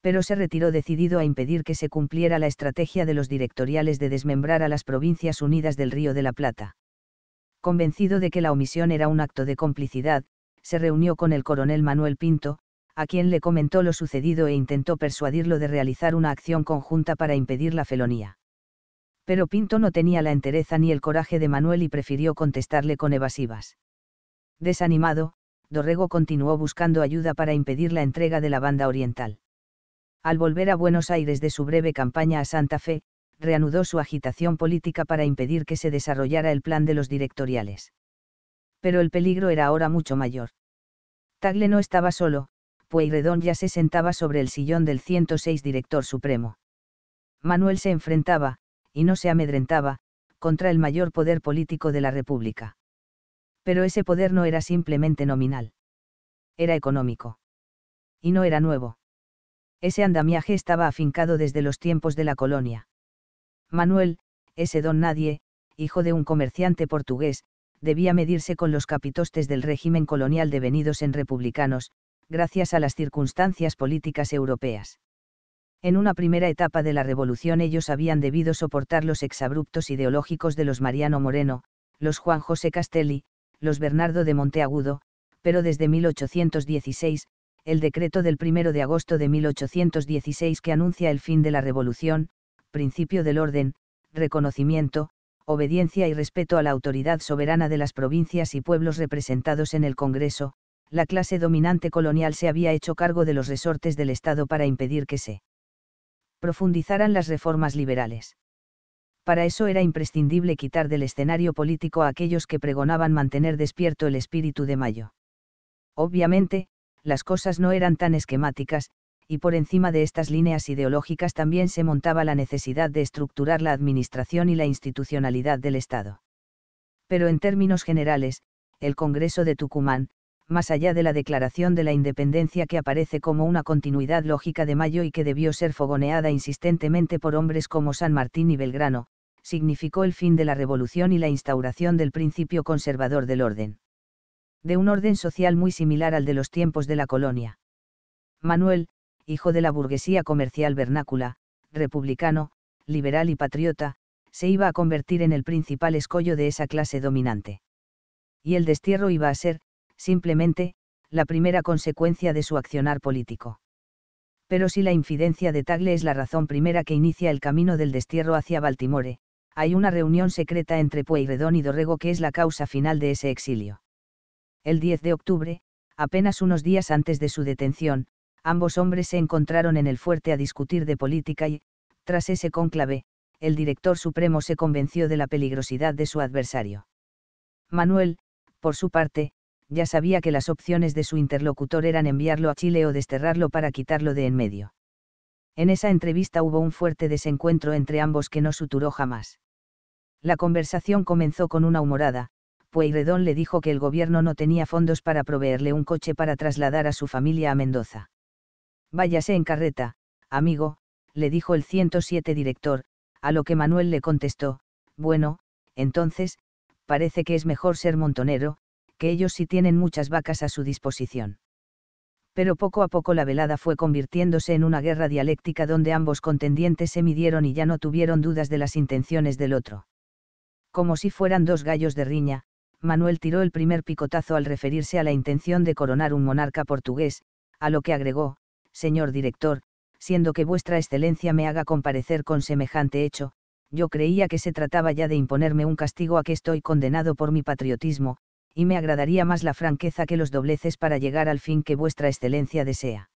Pero se retiró decidido a impedir que se cumpliera la estrategia de los directoriales de desmembrar a las Provincias Unidas del Río de la Plata. Convencido de que la omisión era un acto de complicidad, se reunió con el coronel Manuel Pinto, a quien le comentó lo sucedido e intentó persuadirlo de realizar una acción conjunta para impedir la felonía. Pero Pinto no tenía la entereza ni el coraje de Manuel y prefirió contestarle con evasivas. Desanimado, Dorrego continuó buscando ayuda para impedir la entrega de la banda oriental. Al volver a Buenos Aires de su breve campaña a Santa Fe, reanudó su agitación política para impedir que se desarrollara el plan de los directoriales. Pero el peligro era ahora mucho mayor. Tagle no estaba solo, Pueyrredón ya se sentaba sobre el sillón del 106 director supremo. Manuel se enfrentaba, y no se amedrentaba, contra el mayor poder político de la República. Pero ese poder no era simplemente nominal. Era económico. Y no era nuevo. Ese andamiaje estaba afincado desde los tiempos de la colonia. Manuel, ese don nadie, hijo de un comerciante portugués, debía medirse con los capitostes del régimen colonial devenidos en republicanos, gracias a las circunstancias políticas europeas. En una primera etapa de la revolución ellos habían debido soportar los exabruptos ideológicos de los Mariano Moreno, los Juan José Castelli, los Bernardo de Monteagudo, pero desde 1816, el decreto del 1 de agosto de 1816 que anuncia el fin de la revolución, principio del orden, reconocimiento, obediencia y respeto a la autoridad soberana de las provincias y pueblos representados en el Congreso, la clase dominante colonial se había hecho cargo de los resortes del Estado para impedir que se profundizaran las reformas liberales. Para eso era imprescindible quitar del escenario político a aquellos que pregonaban mantener despierto el espíritu de Mayo. Obviamente, las cosas no eran tan esquemáticas, y por encima de estas líneas ideológicas también se montaba la necesidad de estructurar la administración y la institucionalidad del Estado. Pero en términos generales, el Congreso de Tucumán, más allá de la declaración de la independencia que aparece como una continuidad lógica de Mayo y que debió ser fogoneada insistentemente por hombres como San Martín y Belgrano, significó el fin de la revolución y la instauración del principio conservador del orden. De un orden social muy similar al de los tiempos de la colonia. Manuel, hijo de la burguesía comercial vernácula, republicano, liberal y patriota, se iba a convertir en el principal escollo de esa clase dominante. Y el destierro iba a ser, simplemente, la primera consecuencia de su accionar político. Pero si la infidencia de Tagle es la razón primera que inicia el camino del destierro hacia Baltimore, hay una reunión secreta entre Pueyrredón y Dorrego que es la causa final de ese exilio. El 10 de octubre, apenas unos días antes de su detención, ambos hombres se encontraron en el fuerte a discutir de política y, tras ese cónclave, el director supremo se convenció de la peligrosidad de su adversario. Manuel, por su parte, ya sabía que las opciones de su interlocutor eran enviarlo a Chile o desterrarlo para quitarlo de en medio. En esa entrevista hubo un fuerte desencuentro entre ambos que no suturó jamás. La conversación comenzó con una humorada, Pueyrredón le dijo que el gobierno no tenía fondos para proveerle un coche para trasladar a su familia a Mendoza. Váyase en carreta, amigo, le dijo el 107 director, a lo que Manuel le contestó, bueno, entonces, parece que es mejor ser montonero, que ellos sí tienen muchas vacas a su disposición. Pero poco a poco la velada fue convirtiéndose en una guerra dialéctica donde ambos contendientes se midieron y ya no tuvieron dudas de las intenciones del otro. Como si fueran dos gallos de riña, Manuel tiró el primer picotazo al referirse a la intención de coronar un monarca portugués, a lo que agregó, señor director, siendo que vuestra excelencia me haga comparecer con semejante hecho, yo creía que se trataba ya de imponerme un castigo a que estoy condenado por mi patriotismo, y me agradaría más la franqueza que los dobleces para llegar al fin que vuestra excelencia desea.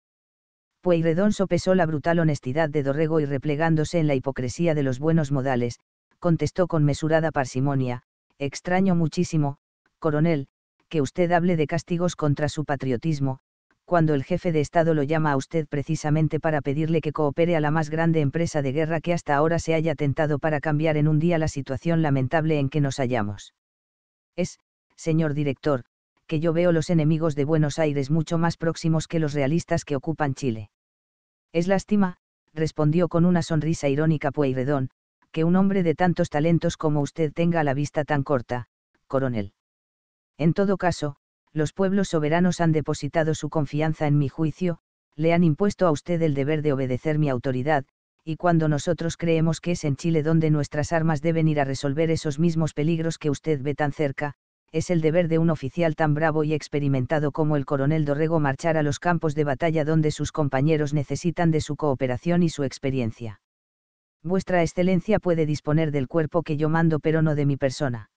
Pueyrredón sopesó la brutal honestidad de Dorrego y replegándose en la hipocresía de los buenos modales, contestó con mesurada parsimonia, extraño muchísimo, coronel, que usted hable de castigos contra su patriotismo, cuando el jefe de Estado lo llama a usted precisamente para pedirle que coopere a la más grande empresa de guerra que hasta ahora se haya tentado para cambiar en un día la situación lamentable en que nos hallamos. Es, señor director, que yo veo los enemigos de Buenos Aires mucho más próximos que los realistas que ocupan Chile. Es lástima, respondió con una sonrisa irónica Pueyrredón, que un hombre de tantos talentos como usted tenga la vista tan corta, coronel. En todo caso, los pueblos soberanos han depositado su confianza en mi juicio, le han impuesto a usted el deber de obedecer mi autoridad, y cuando nosotros creemos que es en Chile donde nuestras armas deben ir a resolver esos mismos peligros que usted ve tan cerca, es el deber de un oficial tan bravo y experimentado como el coronel Dorrego marchar a los campos de batalla donde sus compañeros necesitan de su cooperación y su experiencia. Vuestra excelencia puede disponer del cuerpo que yo mando pero no de mi persona.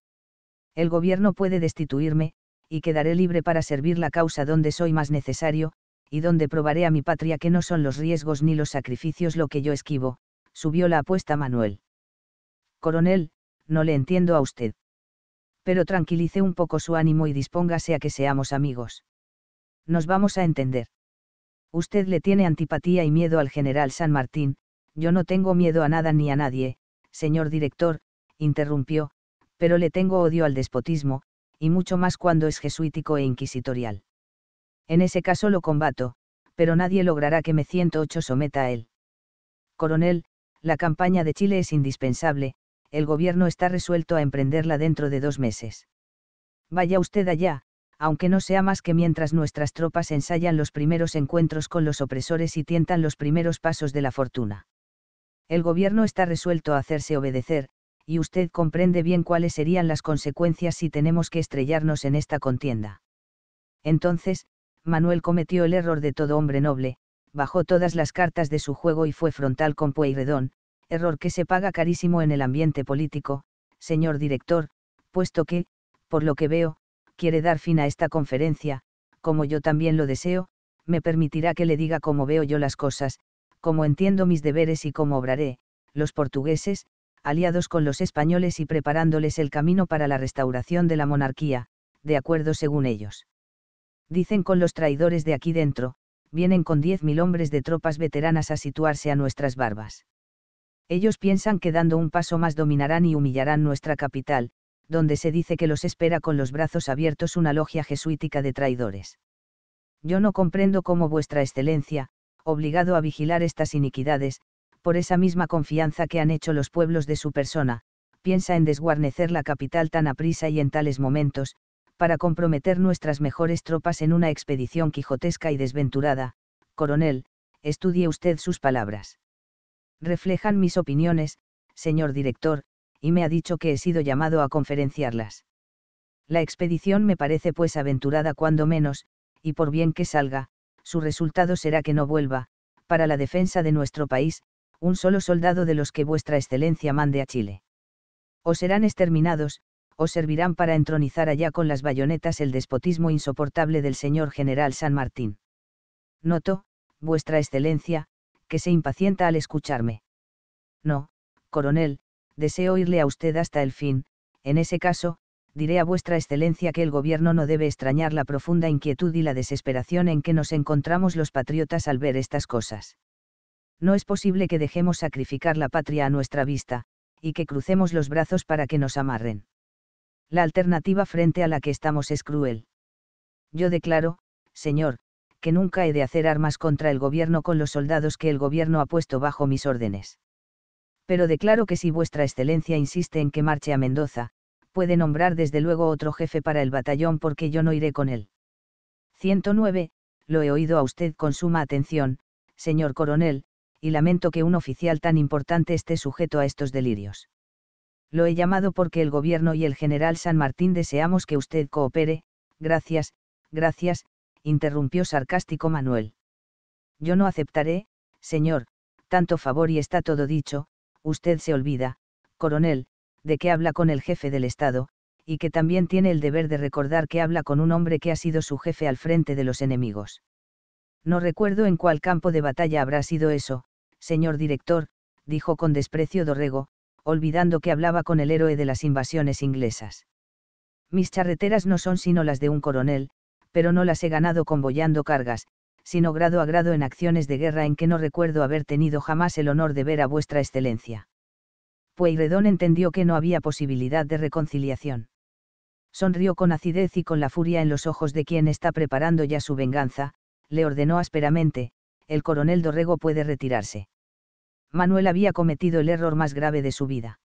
El gobierno puede destituirme, y quedaré libre para servir la causa donde soy más necesario, y donde probaré a mi patria que no son los riesgos ni los sacrificios lo que yo esquivo, subió la apuesta Manuel. Coronel, no le entiendo a usted. Pero tranquilice un poco su ánimo y dispóngase a que seamos amigos. Nos vamos a entender. Usted le tiene antipatía y miedo al general San Martín, yo no tengo miedo a nada ni a nadie, señor director, interrumpió, pero le tengo odio al despotismo, y mucho más cuando es jesuítico e inquisitorial. En ese caso lo combato, pero nadie logrará que me 108 someta a él. Coronel, la campaña de Chile es indispensable, el gobierno está resuelto a emprenderla dentro de 2 meses. Vaya usted allá, aunque no sea más que mientras nuestras tropas ensayan los primeros encuentros con los opresores y tientan los primeros pasos de la fortuna. El gobierno está resuelto a hacerse obedecer, y usted comprende bien cuáles serían las consecuencias si tenemos que estrellarnos en esta contienda. Entonces, Manuel cometió el error de todo hombre noble, bajó todas las cartas de su juego y fue frontal con Pueyrredón, error que se paga carísimo en el ambiente político, señor director, puesto que, por lo que veo, quiere dar fin a esta conferencia, como yo también lo deseo, me permitirá que le diga cómo veo yo las cosas, cómo entiendo mis deberes y cómo obraré, los portugueses, aliados con los españoles y preparándoles el camino para la restauración de la monarquía, de acuerdo según ellos. Dicen con los traidores de aquí dentro, vienen con 10.000 hombres de tropas veteranas a situarse a nuestras barbas. Ellos piensan que dando un paso más dominarán y humillarán nuestra capital, donde se dice que los espera con los brazos abiertos una logia jesuítica de traidores. Yo no comprendo cómo vuestra excelencia, obligado a vigilar estas iniquidades, por esa misma confianza que han hecho los pueblos de su persona, piensa en desguarnecer la capital tan aprisa y en tales momentos, para comprometer nuestras mejores tropas en una expedición quijotesca y desventurada. Coronel, estudie usted sus palabras. Reflejan mis opiniones, señor director, y me ha dicho que he sido llamado a conferenciarlas. La expedición me parece pues aventurada cuando menos, y por bien que salga, su resultado será que no vuelva, para la defensa de nuestro país, un solo soldado de los que vuestra excelencia mande a Chile. O serán exterminados, o servirán para entronizar allá con las bayonetas el despotismo insoportable del señor general San Martín. Noto, vuestra excelencia, que se impacienta al escucharme. No, coronel, deseo oírle a usted hasta el fin, en ese caso, diré a vuestra excelencia que el gobierno no debe extrañar la profunda inquietud y la desesperación en que nos encontramos los patriotas al ver estas cosas. No es posible que dejemos sacrificar la patria a nuestra vista, y que crucemos los brazos para que nos amarren. La alternativa frente a la que estamos es cruel. Yo declaro, señor, que nunca he de hacer armas contra el gobierno con los soldados que el gobierno ha puesto bajo mis órdenes. Pero declaro que si vuestra excelencia insiste en que marche a Mendoza, puede nombrar desde luego otro jefe para el batallón porque yo no iré con él. 109. Lo he oído a usted con suma atención, señor coronel, y lamento que un oficial tan importante esté sujeto a estos delirios. Lo he llamado porque el gobierno y el general San Martín deseamos que usted coopere. Gracias, gracias, interrumpió sarcástico Manuel. Yo no aceptaré, señor, tanto favor y está todo dicho. Usted se olvida, coronel, de que habla con el jefe del Estado, y que también tiene el deber de recordar que habla con un hombre que ha sido su jefe al frente de los enemigos. No recuerdo en cuál campo de batalla habrá sido eso, señor director, dijo con desprecio Dorrego, olvidando que hablaba con el héroe de las invasiones inglesas. Mis charreteras no son sino las de un coronel, pero no las he ganado convoyando cargas, sino grado a grado en acciones de guerra en que no recuerdo haber tenido jamás el honor de ver a vuestra excelencia. Pueyrredón entendió que no había posibilidad de reconciliación. Sonrió con acidez y con la furia en los ojos de quien está preparando ya su venganza, le ordenó ásperamente: el coronel Dorrego puede retirarse. Manuel había cometido el error más grave de su vida.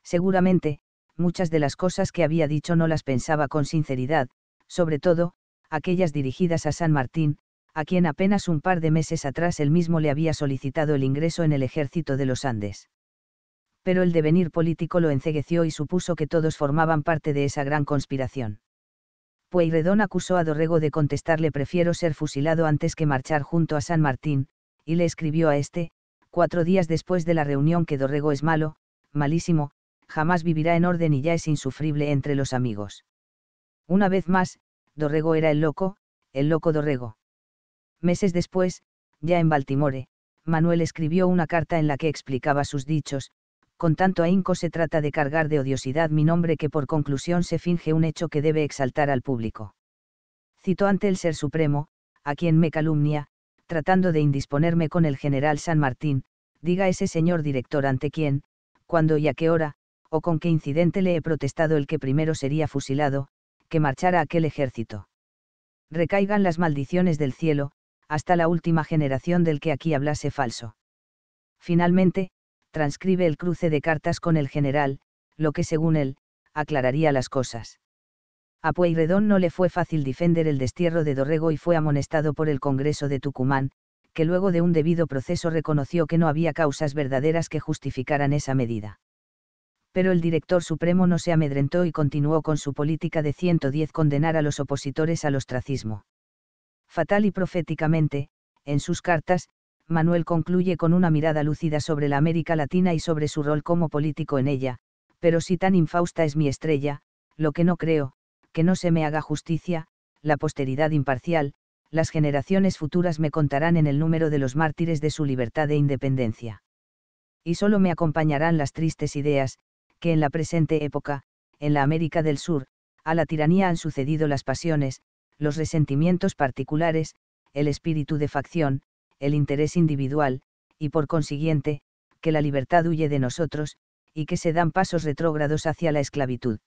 Seguramente, muchas de las cosas que había dicho no las pensaba con sinceridad, sobre todo, aquellas dirigidas a San Martín, a quien apenas un par de meses atrás él mismo le había solicitado el ingreso en el ejército de los Andes. Pero el devenir político lo encegueció y supuso que todos formaban parte de esa gran conspiración. Pueyrredón acusó a Dorrego de contestarle: prefiero ser fusilado antes que marchar junto a San Martín, y le escribió a este, 4 días después de la reunión, que Dorrego es malo, malísimo, jamás vivirá en orden y ya es insufrible entre los amigos. Una vez más, Dorrego era el loco Dorrego. Meses después, ya en Baltimore, Manuel escribió una carta en la que explicaba sus dichos: con tanto ahínco se trata de cargar de odiosidad mi nombre que por conclusión se finge un hecho que debe exaltar al público. Cito ante el Ser Supremo, a quien me calumnia, tratando de indisponerme con el general San Martín, diga ese señor director ante quién, cuándo y a qué hora, o con qué incidente le he protestado el que primero sería fusilado, que marchara aquel ejército. Recaigan las maldiciones del cielo, hasta la última generación del que aquí hablase falso. Finalmente, transcribe el cruce de cartas con el general, lo que según él, aclararía las cosas. A Pueyrredón no le fue fácil defender el destierro de Dorrego y fue amonestado por el Congreso de Tucumán, que luego de un debido proceso reconoció que no había causas verdaderas que justificaran esa medida. Pero el director supremo no se amedrentó y continuó con su política de 110: condenar a los opositores al ostracismo. Fatal y proféticamente, en sus cartas, Manuel concluye con una mirada lúcida sobre la América Latina y sobre su rol como político en ella: pero si tan infausta es mi estrella, lo que no creo, que no se me haga justicia, la posteridad imparcial, las generaciones futuras me contarán en el número de los mártires de su libertad e independencia. Y solo me acompañarán las tristes ideas, que en la presente época, en la América del Sur, a la tiranía han sucedido las pasiones, los resentimientos particulares, el espíritu de facción, el interés individual, y por consiguiente, que la libertad huye de nosotros, y que se dan pasos retrógrados hacia la esclavitud.